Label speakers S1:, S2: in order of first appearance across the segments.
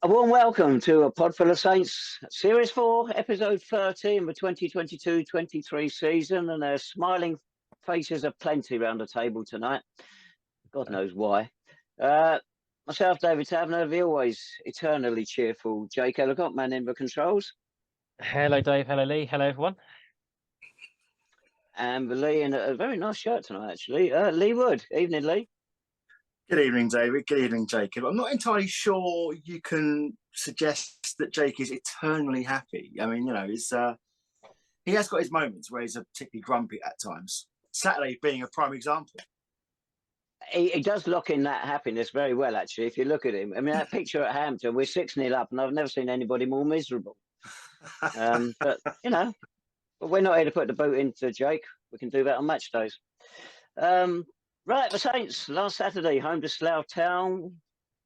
S1: A warm welcome to a Podful of Saints Series 4, Episode 30 in the 2022-23 season, and there's smiling faces of plenty round the table tonight. God knows why. Myself, David Tavener, the always eternally cheerful Jake Ellacott, man in the controls.
S2: Hello, Dave. Hello, Lee. Hello, everyone.
S1: And the Lee in a very nice shirt tonight, actually. Lee Wood. Evening, Lee.
S3: Good evening, David. Good evening, Jacob. I'm not entirely sure you can suggest that Jake is eternally happy. I mean, you know, he has got his moments where he's particularly grumpy at times. Saturday being a prime example.
S1: He does lock in that happiness very well, actually, if you look at him. I mean, that picture at Hampton, we're 6-0 up, and I've never seen anybody more miserable. But, you know, we're not here to put the boot into Jake. We can do that on match days. Right, the Saints, last Saturday, home to Slough Town.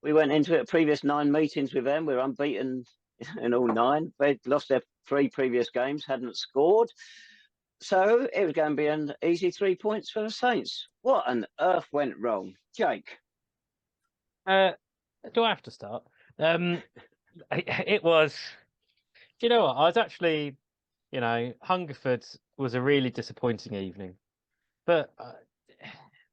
S1: We went into it, previous 9 meetings with them. We were unbeaten in all 9. They'd lost their 3 previous games, hadn't scored. So it was going to be an easy 3 points for the Saints. What on earth went wrong? Jake?
S2: Do I have to start? It was... Do you know what? I was actually, Hungerford was a really disappointing evening. But...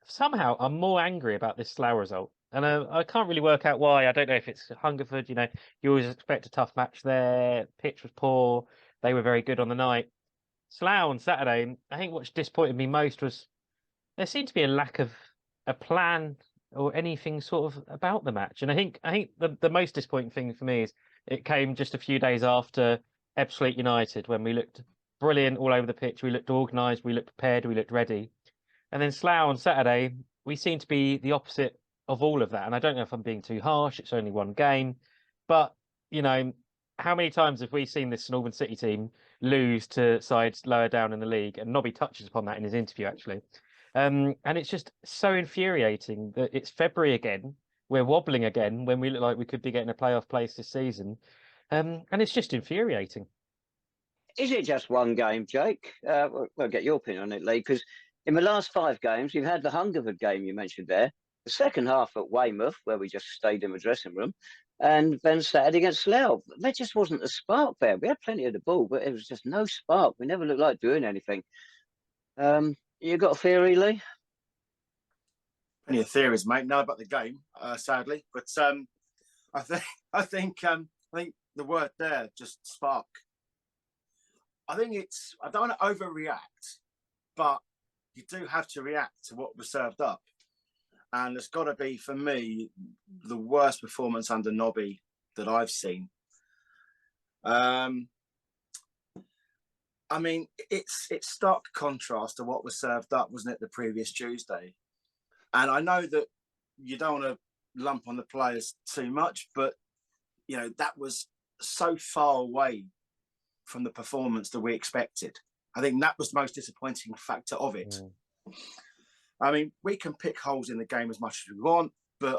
S2: somehow I'm more angry about this Slough result, and I can't really work out why. I don't know if it's Hungerford. You always expect a tough match there. Pitch was poor. They were very good on the night. Slough on Saturday, I think what disappointed me most was there seemed to be a lack of a plan or anything sort of about the match. And I think the most disappointing thing for me is it came just a few days after Ebbsfleet United, when we looked brilliant all over the pitch. We looked organised. We looked prepared. We looked ready. And then Slough on Saturday, we seem to be the opposite of all of that. And I don't know if I'm being too harsh. It's only one game. But, how many times have we seen this Albans City team lose to sides lower down in the league? And Nobby touches upon that in his interview, actually. And it's just so infuriating that it's February again. We're wobbling again when we look like we could be getting a playoff place this season. And it's just infuriating.
S1: Is it just one game, Jake? We'll get your opinion on it, Lee, because in the last 5 games, you've had the Hungerford game you mentioned there, the second half at Weymouth, where we just stayed in the dressing room, and then Saturday against Slough. There just wasn't a spark there. We had plenty of the ball, but it was just no spark. We never looked like doing anything. You got a theory, Lee?
S3: Plenty of theories, mate. Know about the game, sadly, but I think the word there, just spark. I don't want to overreact, but you do have to react to what was served up. And it's got to be, for me, the worst performance under Nobby that I've seen. I mean, it's stark contrast to what was served up, wasn't it, the previous Tuesday? And I know that you don't want to lump on the players too much, but, that was so far away from the performance that we expected. I think that was the most disappointing factor of it. I mean, we can pick holes in the game as much as we want, but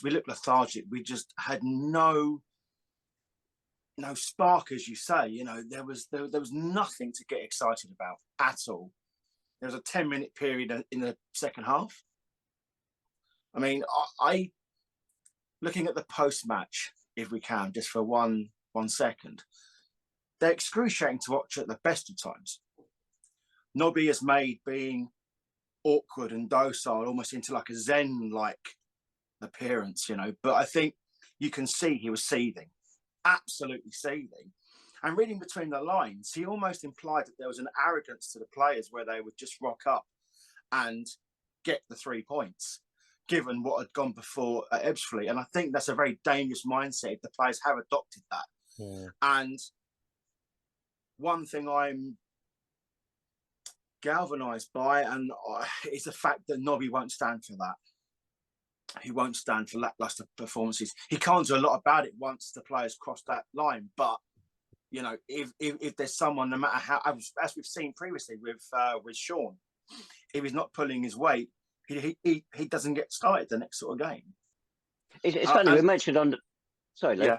S3: we looked lethargic. We just had no spark, as you say. There was nothing to get excited about at all. There was a 10-minute period in the second half. I mean, I looking at the post-match, if we can, just for one second. They're excruciating to watch at the best of times. Nobby has made being awkward and docile almost into like a Zen-like appearance, But I think you can see he was seething, absolutely seething. And reading between the lines, he almost implied that there was an arrogance to the players where they would just rock up and get the 3 points, given what had gone before at Ebbsfleet. And I think that's a very dangerous mindset if the players have adopted that. Yeah. And one thing I'm galvanised by, and is the fact that Nobby won't stand for that. He won't stand for lacklustre performances. He can't do a lot about it once the players cross that line. But if there's someone, no matter how, as we've seen previously with Sean, if he's not pulling his weight, he doesn't get started the next sort of game.
S1: It's funny, we mentioned on the... Sorry, Lee.
S3: Yeah.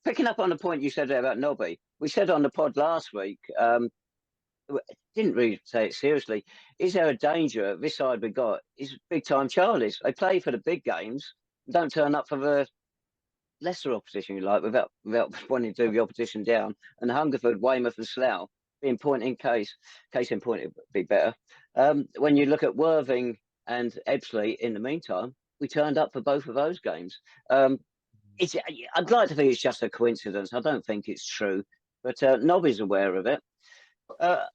S1: Picking up on the point you said there about Nobby, we said on the pod last week, didn't really say it seriously. Is there a danger this side we got is big time Charlies? They play for the big games, don't turn up for the lesser opposition, you like, without wanting to do the opposition down. And Hungerford, Weymouth, and Slough being point in case in point, it would be better. When you look at Worthing and Ebbsfleet, in the meantime, we turned up for both of those games. I'd like to think it's just a coincidence. I don't think it's true, but Nobby's aware of it. I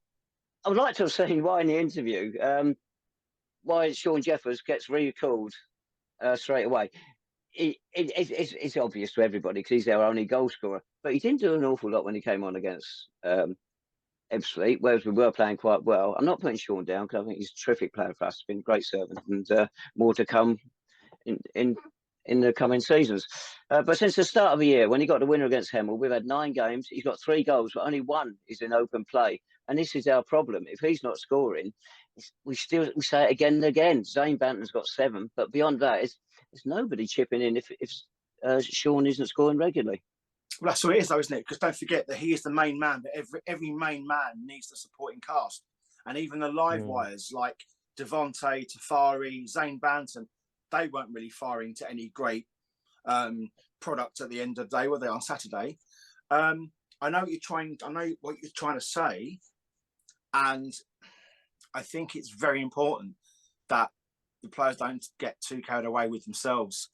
S1: would like to have seen why in the interview, why Sean Jeffers gets recalled straight away. It's obvious to everybody because he's their only goal scorer, but he didn't do an awful lot when he came on against Ebbsfleet, whereas we were playing quite well. I'm not putting Sean down because I think he's a terrific player for us. He's been a great servant, and more to come in the coming seasons. But since the start of the year, when he got the winner against Hemel, we've had 9 games. He's got 3 goals, but only 1 is in open play. And this is our problem. If he's not scoring, we say it again and again. Zane Banton's got 7, but beyond that, it's nobody chipping in if Sean isn't scoring regularly.
S3: Well, that's what it is, though, isn't it? Because don't forget that he is the main man, but every main man needs the supporting cast. And even the live wires like Devontae, Tafari, Zane Banton, they weren't really firing to any great product at the end of the day, were they, on Saturday? I know what you're trying to say, and I think it's very important that the players don't get too carried away with themselves,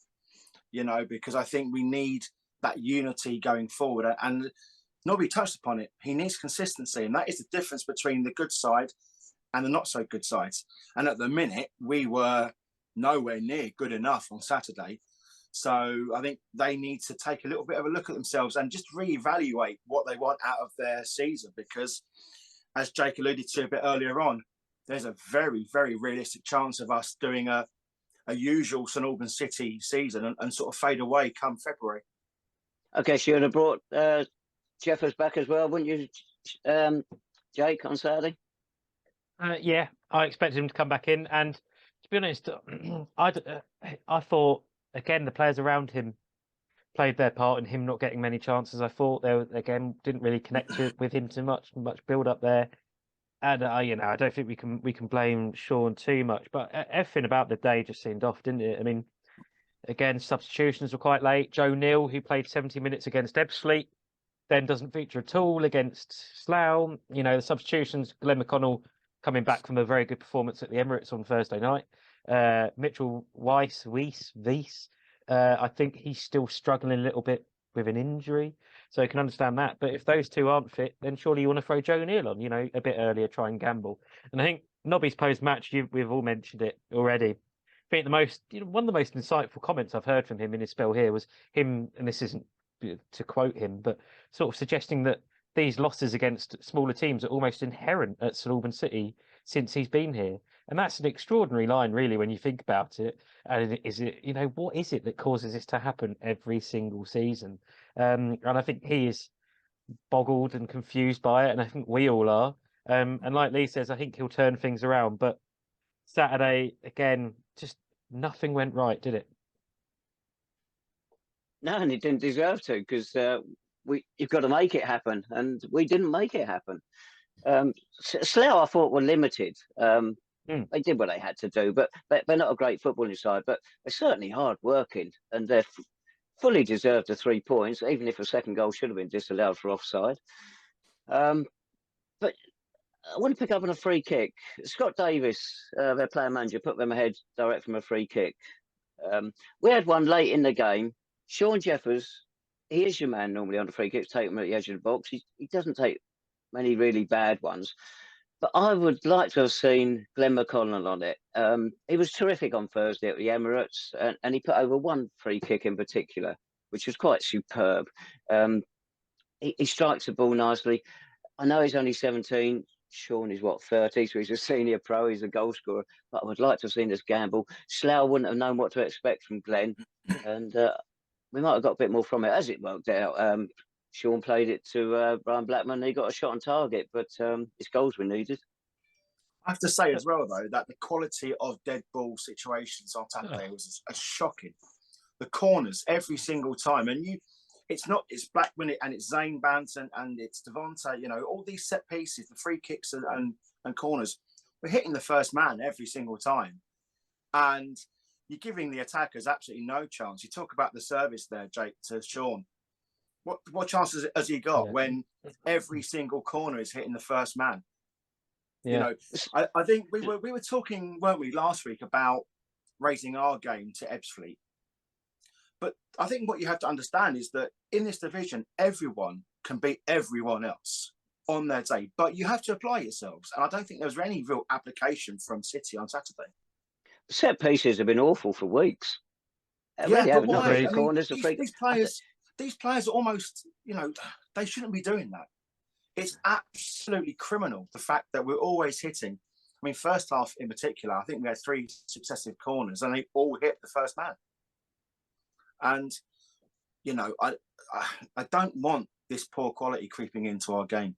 S3: because I think we need that unity going forward. And nobody touched upon it. He needs consistency, and that is the difference between the good side and the not so good sides. And at the minute, we were nowhere near good enough on Saturday. So I think they need to take a little bit of a look at themselves and just reevaluate what they want out of their season, because as Jake alluded to a bit earlier on, there's a very, very realistic chance of us doing a usual St Albans City season and sort of fade away come February.
S1: Okay, so you'd have brought Jeffers back as well, wouldn't you, Jake, on Saturday?
S2: Yeah, I expected him to come back in. And to be honest, I thought, again, the players around him played their part in him not getting many chances. I thought again, didn't really connect with him too much build up there. And I don't think we can blame Sean too much. But everything about the day just seemed off, didn't it? I mean, again, substitutions were quite late. Joe Neal, who played 70 minutes against Ebbsfleet, then doesn't feature at all against Slough. The substitutions, Glenn McConnell coming back from a very good performance at the Emirates on Thursday night. Mitchell Weiss, I think he's still struggling a little bit with an injury, so you can understand that. But if those two aren't fit, then surely you want to throw Joe Neal on, a bit earlier, try and gamble. And I think Nobby's post-match, we've all mentioned it already. I think one of the most insightful comments I've heard from him in his spell here was him, and this isn't to quote him, but sort of suggesting that these losses against smaller teams are almost inherent at St Albans City since he's been here. And that's an extraordinary line, really, when you think about it. And is it, what is it that causes this to happen every single season? And I think he is boggled and confused by it, and I think we all are. And like Lee says, I think he'll turn things around. But Saturday, again, just nothing went right, did it?
S1: No, and it didn't deserve to, because you've got to make it happen, and we didn't make it happen. Slough, I thought, were limited. They did what they had to do, but they're not a great footballing side, but they're certainly hard working, and they're fully deserved the 3 points, even if a second goal should have been disallowed for offside. But I want to pick up on a free kick. Scott Davis, their player manager, put them ahead direct from a free kick. We had one late in the game. Sean Jeffers, he is your man normally on the free kicks, take them at the edge of the box. He doesn't take many really bad ones. But I would like to have seen Glenn McConnell on it. He was terrific on Thursday at the Emirates, and he put over one free kick in particular, which was quite superb. He strikes the ball nicely. I know he's only 17. Sean is 30, so he's a senior pro. He's a goal scorer. But I would like to have seen this gamble. Slough wouldn't have known what to expect from Glenn, and we might have got a bit more from it as it worked out. Sean played it to Brian Blackman. He got a shot on target, but his goals were needed. I
S3: have to say as well, though, that the quality of dead ball situations on Saturday was shocking. The corners every single time, and it's Blackman and it's Zane Banton and it's Devontae. All these set pieces, the free kicks and corners, we're hitting the first man every single time. And you're giving the attackers absolutely no chance. You talk about the service there, Jake, to Sean. What chances has he got when every single corner is hitting the first man?
S2: Yeah.
S3: You know, I think we were talking, weren't we, last week about raising our game to Ebbsfleet. But I think what you have to understand is that in this division, everyone can beat everyone else on their day, but you have to apply yourselves. And I don't think there was any real application from City on Saturday.
S1: Set pieces have been awful for weeks.
S3: Yeah, but
S1: not
S3: why?
S1: the
S3: I mean,
S1: corners,
S3: these players are almost, you know, they shouldn't be doing that. It's absolutely criminal, the fact that we're always hitting. I mean, first half in particular, I think we had 3 successive corners and they all hit the first man. And, you know, I don't want this poor quality creeping into our game.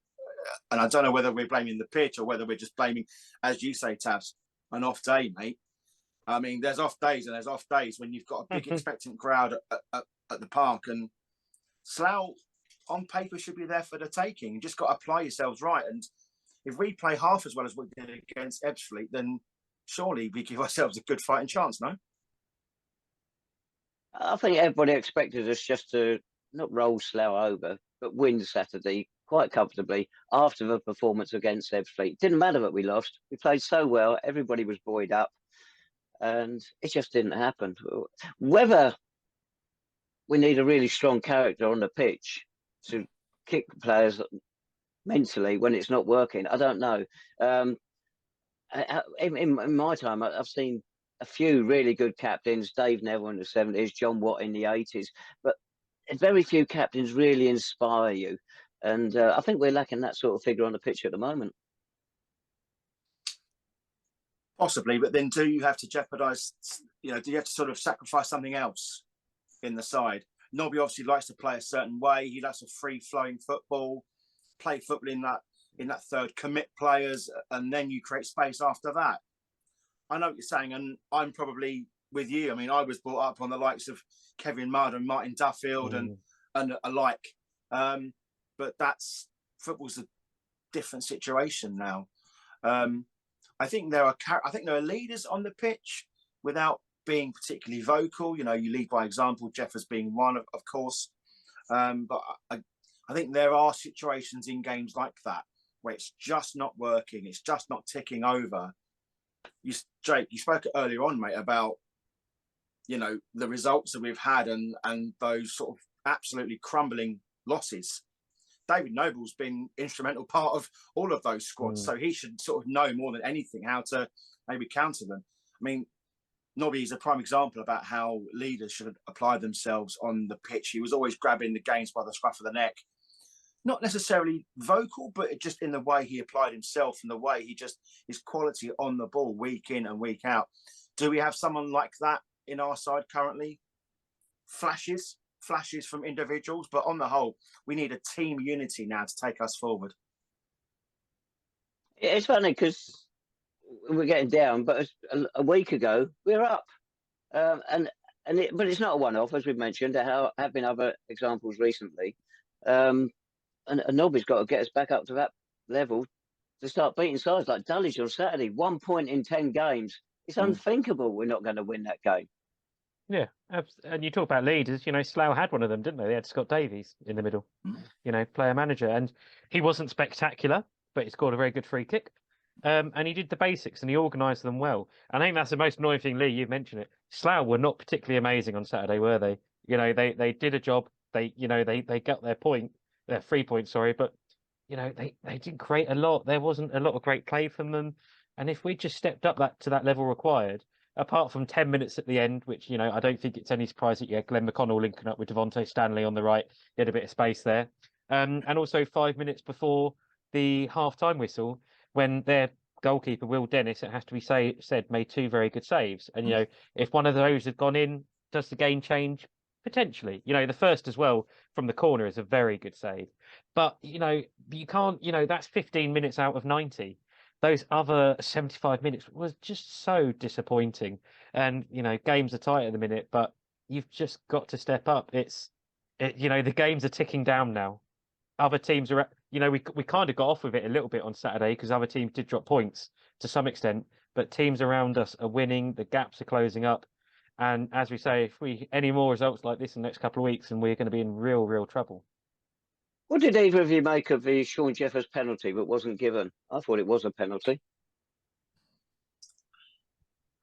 S3: And I don't know whether we're blaming the pitch or whether we're just blaming, as you say, Tabs, an off day, mate. I mean, there's off days and there's off days when you've got a big expectant crowd at the park. And Slough, on paper, should be there for the taking. You just got to apply yourselves right. And if we play half as well as we did against Ebbsfleet, then surely we give ourselves a good fighting chance, no?
S1: I think everybody expected us just to not roll Slough over, but win Saturday quite comfortably after the performance against Ebbsfleet. Didn't matter that we lost. We played so well. Everybody was buoyed up. And it just didn't happen. Whether we need a really strong character on the pitch to kick players mentally when it's not working, I don't know. In my time, I've seen a few really good captains, Dave Neville in the 70s, John Watt in the 80s, but very few captains really inspire you. And I think we're lacking that sort of figure on the pitch at the moment.
S3: Possibly, but then do you have to jeopardise, you know, do you have to sort of sacrifice something else in the side? Nobby obviously likes to play a certain way. He likes a free-flowing football, play football in that third, commit players, and then you create space after that. I know what you're saying, and I'm probably with you. I mean, I was brought up on the likes of Kevin Mudd and Martin Duffield and alike. But football's a different situation now. I think there are leaders on the pitch without being particularly vocal. You know, you lead by example, Jeffers being one, of course. But I think there are situations in games like that where it's just not working. It's just not ticking over. Jake, you spoke earlier on, mate, about, you know, the results that we've had and those sort of absolutely crumbling losses. David Noble's been instrumental part of all of those squads, so he should sort of know more than anything how to maybe counter them. I mean, Nobby is a prime example about how leaders should apply themselves on the pitch. He was always grabbing the games by the scruff of the neck. Not necessarily vocal, but just in the way he applied himself and the way he just, his quality on the ball week in and week out. Do we have someone like that in our side currently? Flashes from individuals, but on the whole, we need a team unity now to take us forward.
S1: It's funny because we're getting down, but a week ago we're up, but it's not a one-off, as we've mentioned. There have been other examples recently, and Nobby's got to get us back up to that level to start beating sides like Dulwich on Saturday. 1 point in 10 games. It's unthinkable we're not going to win that game.
S2: Yeah, and you talk about leaders, you know, Slough had one of them, didn't they? They had Scott Davies in the middle, you know, player manager, and he wasn't spectacular, but he scored a very good free kick. And he did the basics and he organised them well. And I think that's the most annoying thing, Lee, you've mentioned it. Slough were not particularly amazing on Saturday, were they? You know, they did a job. They got their 3 points, sorry, but, you know, they didn't create a lot. There wasn't a lot of great play from them. And if we just stepped up to that level required, apart from 10 minutes at the end, which, you know, I don't think it's any surprise that you had Glenn McConnell linking up with Devontae Stanley on the right. He had a bit of space there. And also 5 minutes before the half-time whistle, when their goalkeeper, Will Dennis, it has to be said, made 2 very good saves. And, you know, if one of those had gone in, does the game change? Potentially. You know, the first as well from the corner is a very good save. But, you know, you can't, you know, that's 15 minutes out of 90. Those other 75 minutes was just so disappointing. And, you know, games are tight at the minute, but you've just got to step up. You know, the games are ticking down now. Other teams are, you know, we kind of got off with it a little bit on Saturday because other teams did drop points to some extent, but teams around us are winning. The gaps are closing up. And as we say, if we any more results like this in the next couple of weeks, and we're going to be in real trouble.
S1: What did either of you make of the Sean Jeffers penalty that wasn't given? I thought it was a penalty.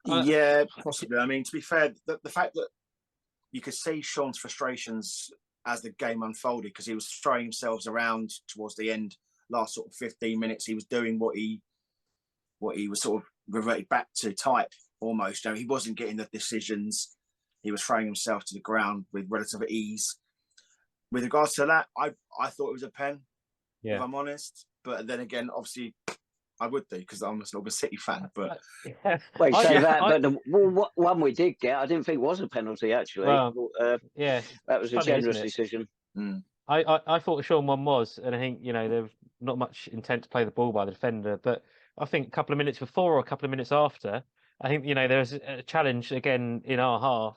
S3: Yeah, possibly. I mean, to be fair, the fact that you could see Sean's frustrations as the game unfolded, because he was throwing himself around towards the end, last sort of 15 minutes. He was doing what he was sort of reverted back to type almost. You know, he wasn't getting the decisions. He was throwing himself to the ground with relative ease. With regards to that, I thought it was a pen, if I'm honest. But then again, obviously, I would do, because I'm a Slough City fan. But
S1: well, you say that, but the one we did get, I didn't think was a penalty actually.
S2: Well,
S1: that was a generous decision.
S2: I thought Sean one was, and I think there was not much intent to play the ball by the defender. But I think a couple of minutes before or a couple of minutes after, I think there was a challenge again in our half.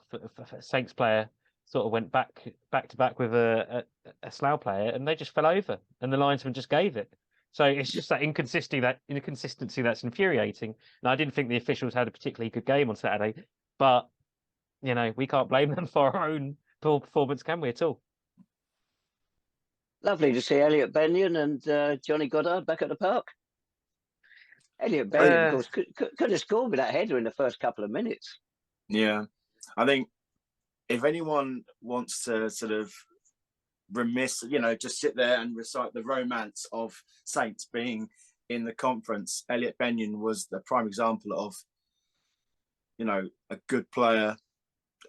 S2: A Saints player sort of went back to back with a Slough player, and they just fell over, and the linesman just gave it. So it's just that inconsistency that's infuriating. And I didn't think the officials had a particularly good game on Saturday, but we can't blame them for our own poor performance, can we at all?
S1: Lovely to see Elliot Benyon and Johnny Goddard back at the park. Elliot Benyon, of course, could have scored with that header in the first couple of minutes.
S3: Yeah, I think if anyone wants to sort of remiss, just sit there and recite the romance of Saints being in the conference, Elliot Benyon was the prime example of, a good player.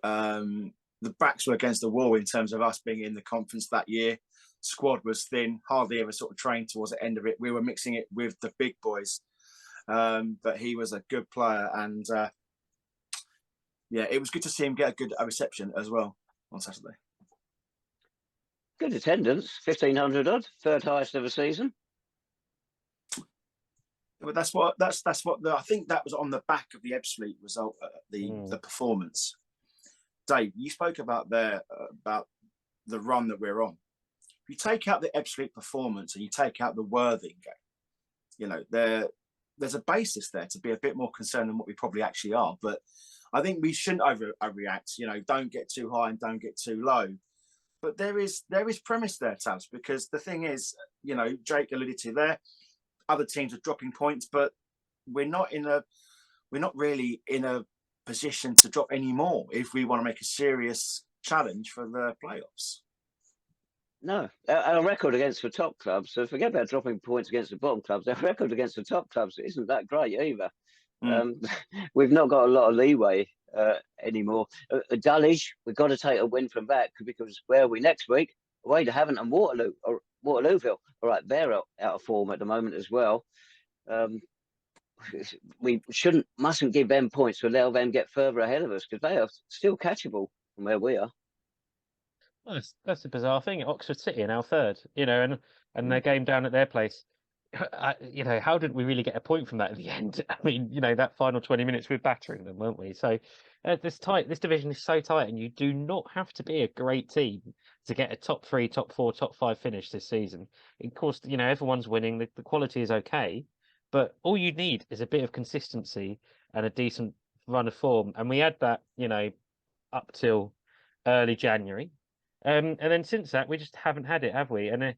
S3: The backs were against the wall in terms of us being in the conference that year. Squad was thin, hardly ever sort of trained towards the end of it. We were mixing it with the big boys. But he was a good player, and it was good to see him get a reception as well on Saturday.
S1: Good attendance, 1,500 odd, third highest of the season.
S3: But that's what I think that was on the back of the Ebbsfleet result, the performance. Dave, you spoke about the run that we're on. If you take out the Ebbsfleet performance and you take out the Worthing game, there's a basis there to be a bit more concerned than what we probably actually are. But I think we shouldn't overreact. Don't get too high and don't get too low. But there is premise there, Tabs, because the thing is, Jake alluded to there, other teams are dropping points, but we're not really in a position to drop any more if we want to make a serious challenge for the playoffs.
S1: No, our record against the top clubs, so forget about dropping points against the bottom clubs, our record against the top clubs isn't that great either. We've not got a lot of leeway anymore. Dulwich, we've got to take a win from that, because where are we next week? Away to Havant and Waterlooville. All right, they're out of form at the moment as well. We mustn't give them points to allow them get further ahead of us, because they are still catchable from where we are.
S2: Well, that's a bizarre thing. Oxford City are now third, and their game down at their place. How did we really get a point from that at the end? I mean, that final 20 minutes, we're battering them, weren't we? So this division is so tight, and you do not have to be a great team to get a top 3, top 4, top 5 finish this season. Of course, everyone's winning. The quality is okay, but all you need is a bit of consistency and a decent run of form. And we had that, up till early January. And then since that, we just haven't had it, have we? And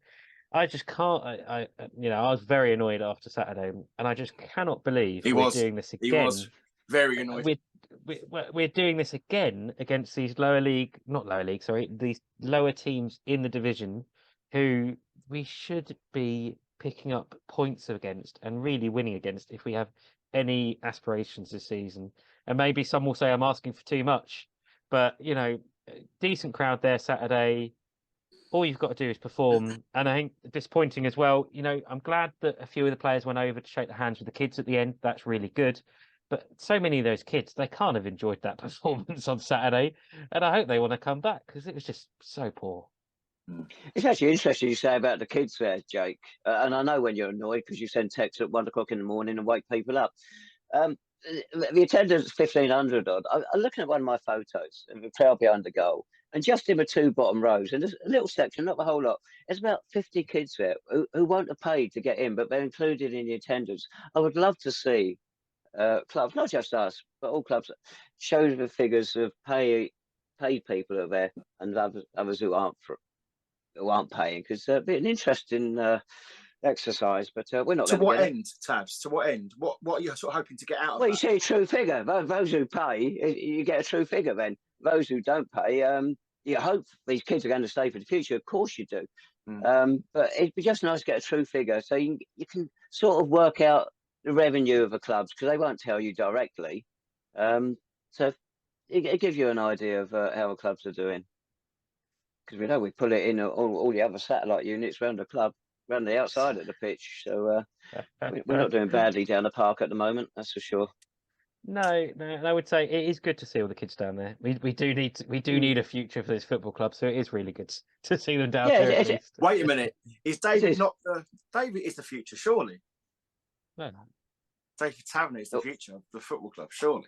S2: I just can't. I was very annoyed after Saturday, and I just cannot believe doing this again.
S3: He was very annoyed.
S2: We're doing this again against these these lower teams in the division, who we should be picking up points against and really winning against if we have any aspirations this season. And maybe some will say I'm asking for too much, but decent crowd there Saturday. All you've got to do is perform, and I think disappointing as well. I'm glad that a few of the players went over to shake the hands with the kids at the end. That's really good. But so many of those kids, they can't have enjoyed that performance on Saturday, and I hope they want to come back, because it was just so poor.
S1: It's actually interesting you say about the kids there, Jake. And I know when you're annoyed because you send texts at 1 o'clock in the morning and wake people up. The attendance 1,500 odd. I'm looking at one of my photos of the crowd behind the goal, and just in the 2 bottom rows, and there's a little section, not the whole lot. There's about 50 kids there who won't have paid to get in, but they're included in the attendance. I would love to see clubs, not just us, but all clubs, show the figures of paid people that are there and others who aren't paying, because it'd be an interesting exercise. But we're not
S3: To
S1: going to
S3: what
S1: get it.
S3: end, Tabs? To what end? What are you sort of hoping to get out of
S1: Well, you
S3: that?
S1: see a true figure. Those who pay, you get a true figure. Then those who don't pay, you hope these kids are going to stay for the future. Of course you do. But it'd be just nice to get a true figure, so you can sort of work out the revenue of the clubs, because they won't tell you directly. So it gives you an idea of how the clubs are doing, because we know we pull it in all the other satellite units around the club, around the outside of the pitch. So we're not doing badly down the park at the moment, that's for sure.
S2: No, I would say it is good to see all the kids down there. We do need a future for this football club, so it is really good to see them down there at least.
S3: Wait a minute, is David not the David is the future, surely?
S2: No.
S3: David Tavener is the future of the football club, surely.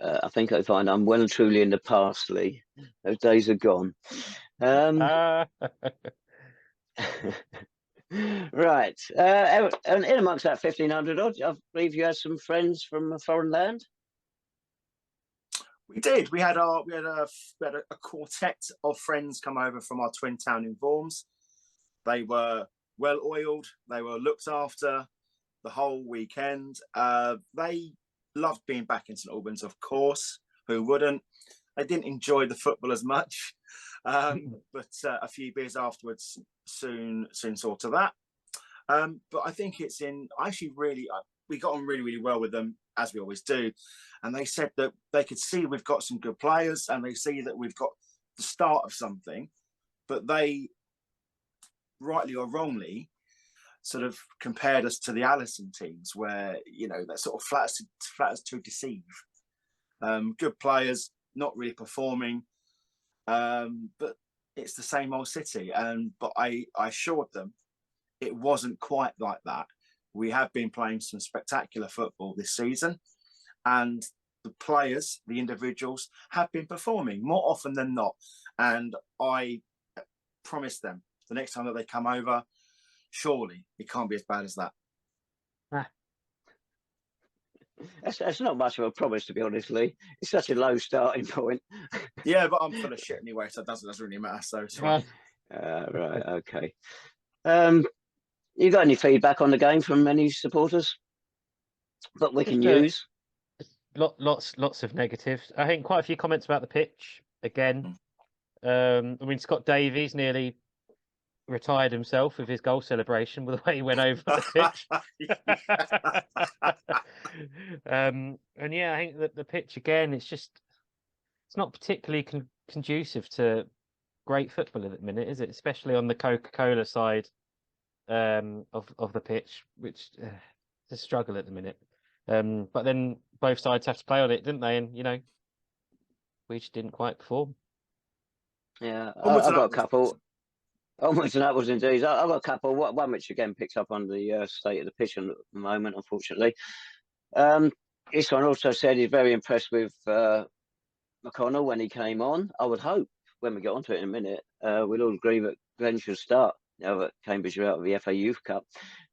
S1: I think I find I'm well and truly in the past, Lee. Those days are gone. Right. And in amongst that 1,500 odd, I believe you had some friends from a foreign land.
S3: We did. We had a quartet of friends come over from our twin town in Worms. They were well oiled. They were looked after the whole weekend. They loved being back in St Albans, of course. Who wouldn't? They didn't enjoy the football as much, but a few beers afterwards soon saw to that. But I think it's in. We got on really well with them, as we always do, and they said that they could see we've got some good players, and they see that we've got the start of something, but they, rightly or wrongly, sort of compared us to the Allison teams, where that sort of flat as to deceive. Good players, not really performing, but it's the same old City. But I assured them it wasn't quite like that. We have been playing some spectacular football this season, and the players, the individuals, have been performing more often than not. And I promise them the next time that they come over, surely it can't be as bad as that.
S1: That's not much of a promise, to be honest, Lee. It's such a low starting point.
S3: Yeah, but I'm full of shit anyway, so it doesn't really matter. So it's fine.
S1: Right, okay. You got any feedback on the game from any supporters that we can use?
S2: Lots of negatives. I think quite a few comments about the pitch again. Scott Davies nearly retired himself with his goal celebration with the way he went over the pitch. And yeah, I think that the pitch again, it's not particularly conducive to great football at the minute, is it? Especially on the Coca-Cola side of the pitch, which is a struggle at the minute. But then both sides have to play on it, didn't they? And we just didn't quite perform.
S1: Yeah, I've got a couple. Onwards and upwards indeed. I've got a couple. One which again picks up on the state of the pitch at the moment, unfortunately. This one also said he's very impressed with McConnell when he came on. I would hope when we get onto it in a minute, we'll all agree that Glenn should start now that Cambridge are out of the FA Youth Cup.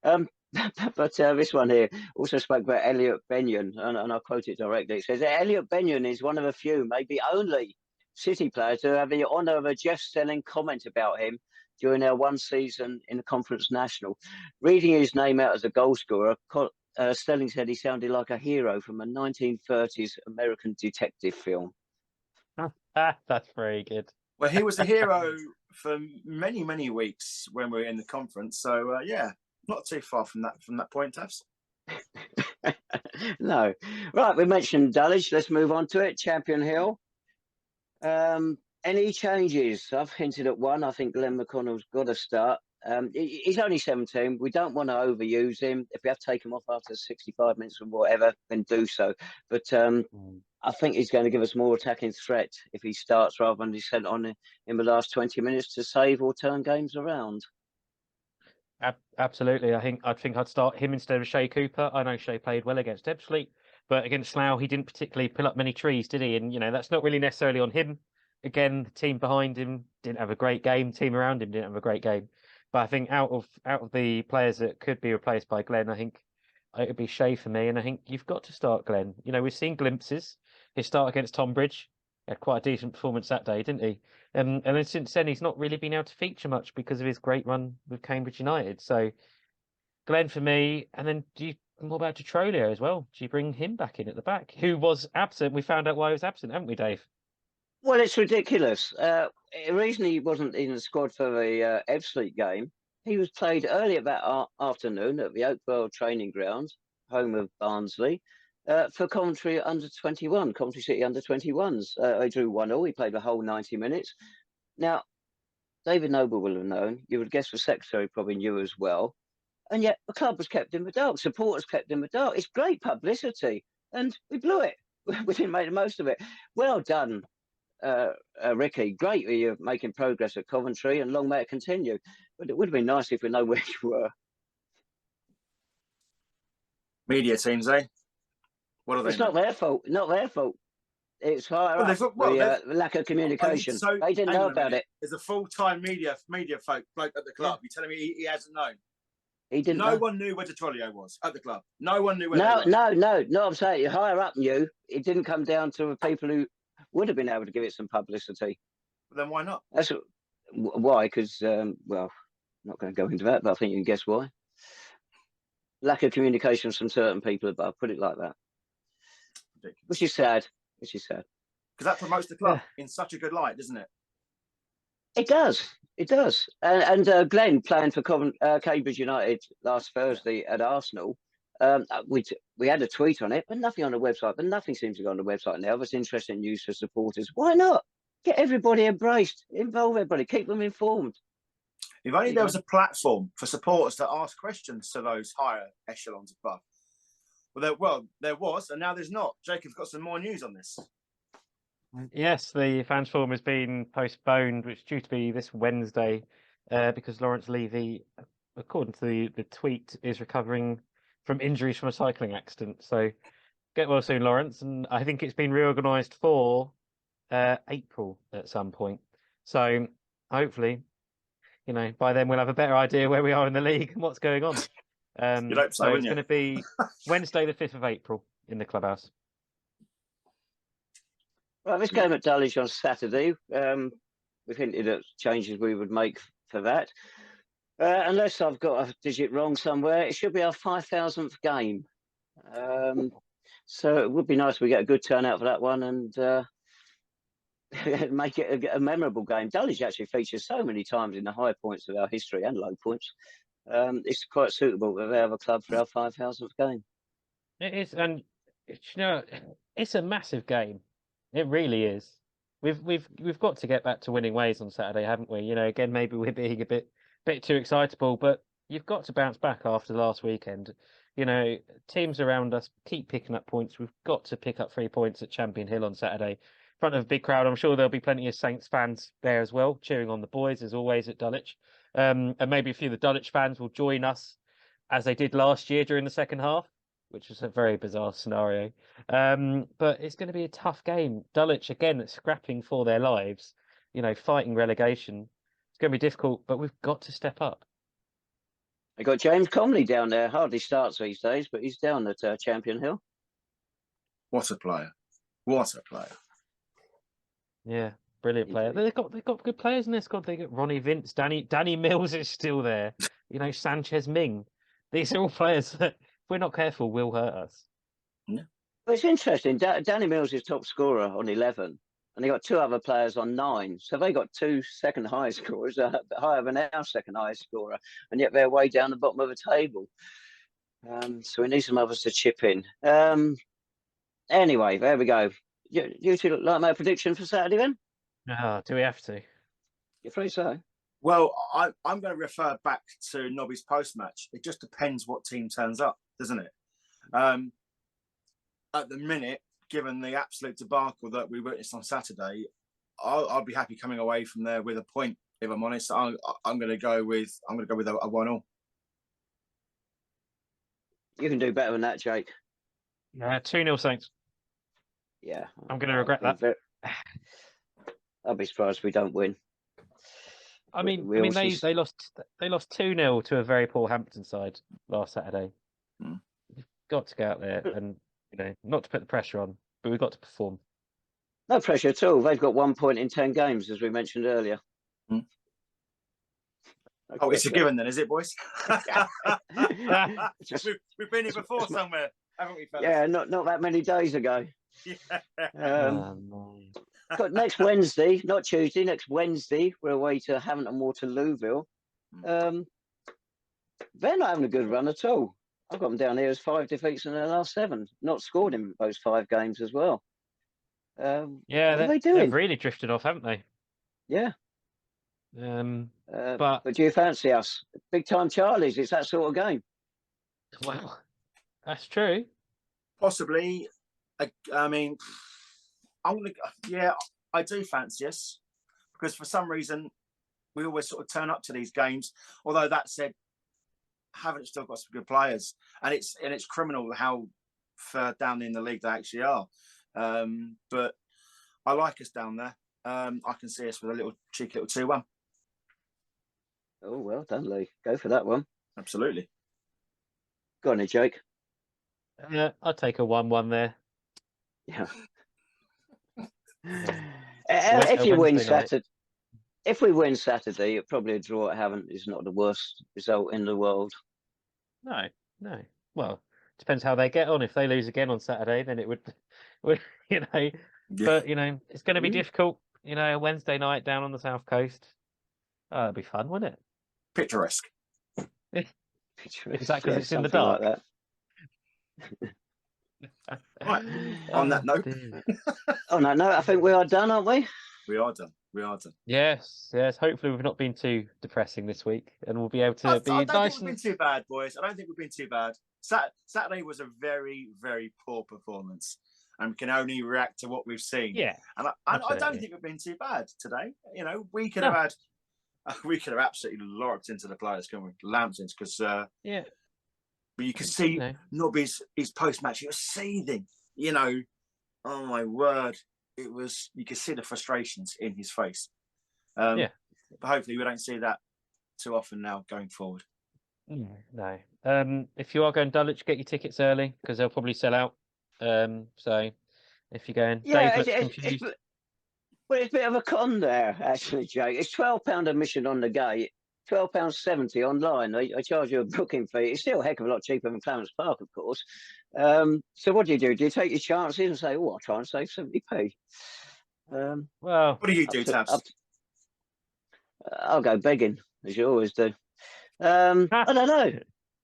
S1: But this one here also spoke about Elliot Benyon, and I'll quote it directly. It says, Elliot Benyon is one of a few, maybe only, City players to have the honour of a Jeff Stelling comment about him during our one season in the Conference National. Reading his name out as a goal scorer, Stelling said he sounded like a hero from a 1930s American detective film.
S2: That's very good.
S3: Well, he was a hero for many weeks when we were in the conference. So yeah, not too far from that point, Tavs.
S1: No. Right, we mentioned Dulwich. Let's move on to it. Champion Hill. Any changes? I've hinted at one. I think Glenn McConnell's got to start. He's only 17. We don't want to overuse him. If we have to take him off after 65 minutes or whatever, then do so. But I think he's going to give us more attacking threat if he starts rather than he's sent on in the last 20 minutes to save or turn games around.
S2: Absolutely. I think I'd start him instead of Shea Cooper. I know Shea played well against Ebbsfleet, but against Slough, he didn't particularly pull up many trees, did he? And, that's not really necessarily on him. Again, the team behind him didn't have a great game. Team around him didn't have a great game. But I think out of the players that could be replaced by Glenn, I think it would be Shea for me, and I think you've got to start Glenn. You know, we've seen glimpses. His start against Tonbridge, he had quite a decent performance that day, didn't he? And then since then, he's not really been able to feature much because of his great run with Cambridge United. So Glenn for me, and then what about Detrolio as well? Do you bring him back in at the back, who was absent? We found out why he was absent, haven't we, Dave?
S1: Well, it's ridiculous. The reason he wasn't in the squad for the Ebbsfleet game, he was played earlier that afternoon at the Oakville training ground, home of Barnsley, for Coventry under-21, Coventry City under-21s. They drew 1-1. He played the whole 90 minutes. Now, David Noble will have known. You would guess the secretary probably knew as well. And yet the club was kept in the dark. Supporters kept in the dark. It's great publicity. And we blew it. We didn't make the most of it. Well done, Ricky. Great that you're making progress at Coventry, and long may it continue. But it would have been nice if we know where you were.
S3: Media teams, eh? What are they?
S1: It's not their fault. Not their fault. It's higher up. The lack of communication. They didn't know about it.
S3: There's a full-time media bloke at the club. You're telling me he hasn't known?
S1: He didn't.
S3: No one knew where Detrolio was at the club. No one knew where.
S1: No. I'm saying higher up knew. It didn't come down to the people who would have been able to give it some publicity.
S3: Then why not?
S1: That's why. Because well, I'm not going to go into that, but I think you can guess why. Lack of communication from certain people above. Put it like that. Ridiculous. Which is sad. Because
S3: that promotes the club in such a good light, doesn't it?
S1: It does. And Glenn playing for Cambridge United last Thursday at Arsenal. We had a tweet on it, but nothing on the website. But nothing seems to go on the website now. It's interesting news for supporters. Why not? Get everybody embraced. Involve everybody. Keep them informed.
S3: If only there was a platform for supporters to ask questions to those higher echelons above. Well, there was, and now there's not. Jacob's got some more news on this.
S2: Yes, the fans forum has been postponed, which is due to be this Wednesday, because Lawrence Levy, according to the tweet, is recovering from injuries from a cycling accident. So get well soon, Lawrence. And I think it's been reorganised for April at some point. So hopefully, by then we'll have a better idea where we are in the league and what's going on.
S3: You'd hope so,
S2: it's going to be Wednesday, the 5th of April in the clubhouse.
S1: Well, this game at Dulwich on Saturday, we've hinted at changes we would make for that. Unless I've got a digit wrong somewhere, it should be our 5,000th game. So it would be nice if we get a good turnout for that one and make it a memorable game. Dulwich actually features so many times in the high points of our history and low points. It's quite suitable that they have a club for our 5,000th game.
S2: It is, and it's a massive game. It really is. We've got to get back to winning ways on Saturday, haven't we? Again, maybe we're being a bit too excitable, but you've got to bounce back after last weekend. Teams around us keep picking up points. We've got to pick up 3 points at Champion Hill on Saturday. In front of a big crowd. I'm sure there'll be plenty of Saints fans there as well, cheering on the boys as always at Dulwich. And maybe a few of the Dulwich fans will join us as they did last year during the second half, which was a very bizarre scenario. But it's going to be a tough game. Dulwich, again, scrapping for their lives, fighting relegation. It's going to be difficult, but we've got to step up.
S1: They got James Comley down there. Hardly starts these days, but he's down at Champion Hill.
S3: What a player.
S2: Yeah, brilliant player. They've got good players in this squad. They got Ronnie Vince, Danny Mills is still there. Sanchez Ming. These are all players that, if we're not careful, will hurt us.
S1: Yeah. Well, it's interesting. Danny Mills is top scorer on 11, and they got 2 other players on 9. So they got 2 second highest scorers, higher than our second highest scorer, and yet they're way down the bottom of the table. So we need some others to chip in. Anyway, there we go. You two like my prediction for Saturday then?
S2: Do we have to?
S1: You're afraid so?
S3: Well, I'm going to refer back to Nobby's post-match. It just depends what team turns up, doesn't it? At the minute, given the absolute debacle that we witnessed on Saturday, I'll be happy coming away from there with a point. If I'm honest, I'm going to go with a 1-1.
S1: You can do better than that, Jake.
S2: 2-0 Saints.
S1: Yeah,
S2: I'm going to regret that.
S1: I'll be surprised if we don't win.
S2: I mean, they lost 2-0 to a very poor Hampton side last Saturday. You've got to go out there and, not to put the pressure on, but we've got to perform.
S1: No pressure at all. They've got 1 point in 10 games, as we mentioned earlier.
S3: No it's a given then, is it, boys? we've been here before somewhere, haven't we, fellas?
S1: Yeah, not that many days ago.
S3: Yeah.
S1: But next Wednesday, not Tuesday, next Wednesday, we're away to Havant Waterlooville. They're not having a good run at all. I've got them down here as 5 defeats in their last 7. Not scored in those 5 games as well. What are they doing?
S2: They've really drifted off, haven't they?
S1: Yeah.
S2: But
S1: do you fancy us? Big time Charlies, it's that sort of game.
S2: Well, that's true.
S3: Possibly. I mean, I do fancy us, because for some reason we always sort of turn up to these games. Although that said, haven't still got some good players, and it's criminal how far down in the league they actually are. But I like us down there. I can see us with a cheeky little 2-1.
S1: Oh, well done, Lee. Go for that one.
S3: Absolutely.
S1: Go on, then, Jake.
S2: I'll take a 1-1 there.
S1: Yeah. If you win Saturday, if we win Saturday, probably a draw at Havant is not the worst result in the world.
S2: No. Well, depends how they get on. If they lose again on Saturday, then it would But it's going to be difficult. Wednesday night down on the south coast. Oh, it'd be fun, wouldn't it?
S3: Picturesque.
S2: Is that because it's in the dark?
S1: Like
S3: that. Right. On that note.
S1: On that note, I think we are done, aren't we?
S3: We are done.
S2: Yes. Hopefully we've not been too depressing this week, and we'll be able to be
S3: I
S2: nice.
S3: don't think we've been too bad, boys. I don't think we've been too bad. Saturday was a very, very poor performance, and we can only react to what we've seen.
S2: Yeah,
S3: and I don't think we've been too bad today. We could have had, we could have absolutely locked into the players, couldn't we? Lamped into, because but you could see Nobby's his post match. He was seething. Oh my word! It was. You could see the frustrations in his face. But hopefully we don't see that too often now going forward.
S2: No. If you are going Dulwich, get your tickets early, because they'll probably sell out. So if you're going, Dave looks confused.
S1: Well, it's a bit of a con there, actually, Jake. It's £12 admission on the gate, £12.70 online. I charge you a booking fee. It's still a heck of a lot cheaper than Clarence Park, of course. So what do? Do you take your chances and say, "Oh, I'll try and save 70p"?
S3: Well, what do you do, Tabs?
S1: I'll go begging, as you always do. I don't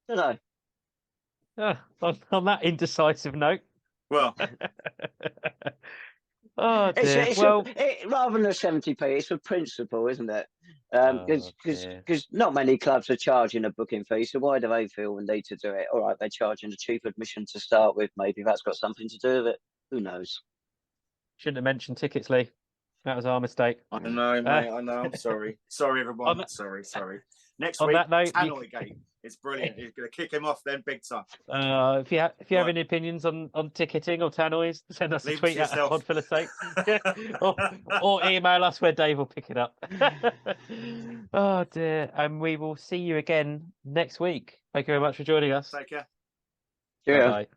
S1: know.
S2: On that indecisive note.
S3: Well.
S2: Oh dear.
S1: Rather than a 70p, it's for principle, isn't it? Because not many clubs are charging a booking fee, so why do they feel the need to do it? All right, they're charging a cheap admission to start with. Maybe that's got something to do with it. Who knows?
S2: Shouldn't have mentioned tickets, Lee. That was our mistake.
S3: I know, mate. I know. I'm sorry. Sorry, everyone. Sorry. Next week, Tannoy Gate. It's brilliant. He's going to kick him off then big time.
S2: If you have any opinions on ticketing or tannoys, send us a tweet at Podful of Saints or email us where Dave will pick it up. Oh dear. And we will see you again next week. Thank you very much for joining us.
S3: Take care.
S1: Yeah.
S2: Bye.